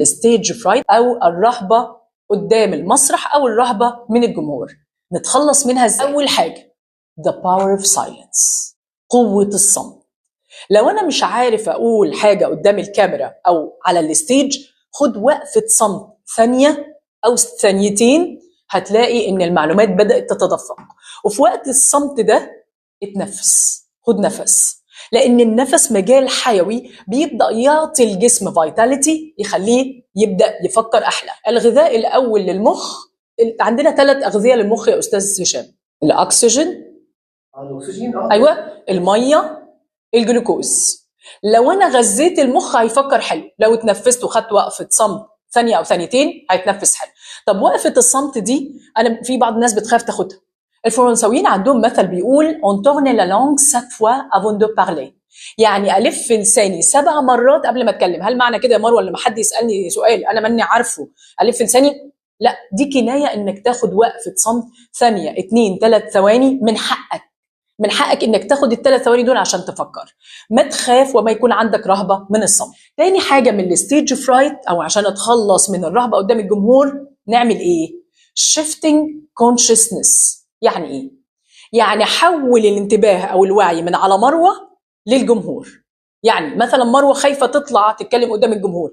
الستيج فرايت أو الرهبة قدام المسرح أو الرهبة من الجمهور. نتخلص منها ازاي؟ أول حاجة the power of silence، قوة الصمت. لو أنا مش عارف أقول حاجة قدام الكاميرا أو على الستيج، خد وقفة صمت ثانية أو ثانيتين، هتلاقي إن المعلومات بدأت تتدفق. وفي وقت الصمت ده اتنفس، خد نفس، لأن النفس مجال حيوي بيبدأ يعطي الجسم فيتاليتي، يخليه يبدأ يفكر أحلى. الغذاء الأول للمخ، عندنا 3 أغذية للمخ يا أستاذ هشام: الأكسجين، أيوة، المية، الجلوكوز. لو أنا غذيت المخ هيفكر حلو، لو اتنفست وخدت وقفة صمت ثانية أو ثانيتين هيتنفس حلو. طب وقفة الصمت دي أنا في بعض الناس بتخاف تاخدها. الفرنساويين عندهم مثل بيقول on tourne la langue 7 fois avant de parler، يعني ألف لساني 7 مرات قبل ما أتكلم. هل معنى كده يا مروة لما حد يسألني سؤال أنا ماني عارفه ألف لساني؟ لا، دي كناية إنك تاخد وقفة صمت ثانية 2 3 ثواني، من حقك، من حقك إنك تاخد ال3 ثواني دول عشان تفكر. ما تخاف وما يكون عندك رهبة من الصمت. تاني حاجة من الستيج فرايت أو عشان أتخلص من الرهبة قدام الجمهور، نعمل إيه؟ shifting consciousness. يعني إيه؟ يعني حول الانتباه أو الوعي من على مروة للجمهور. يعني مثلا مروة خايفة تطلع تتكلم قدام الجمهور،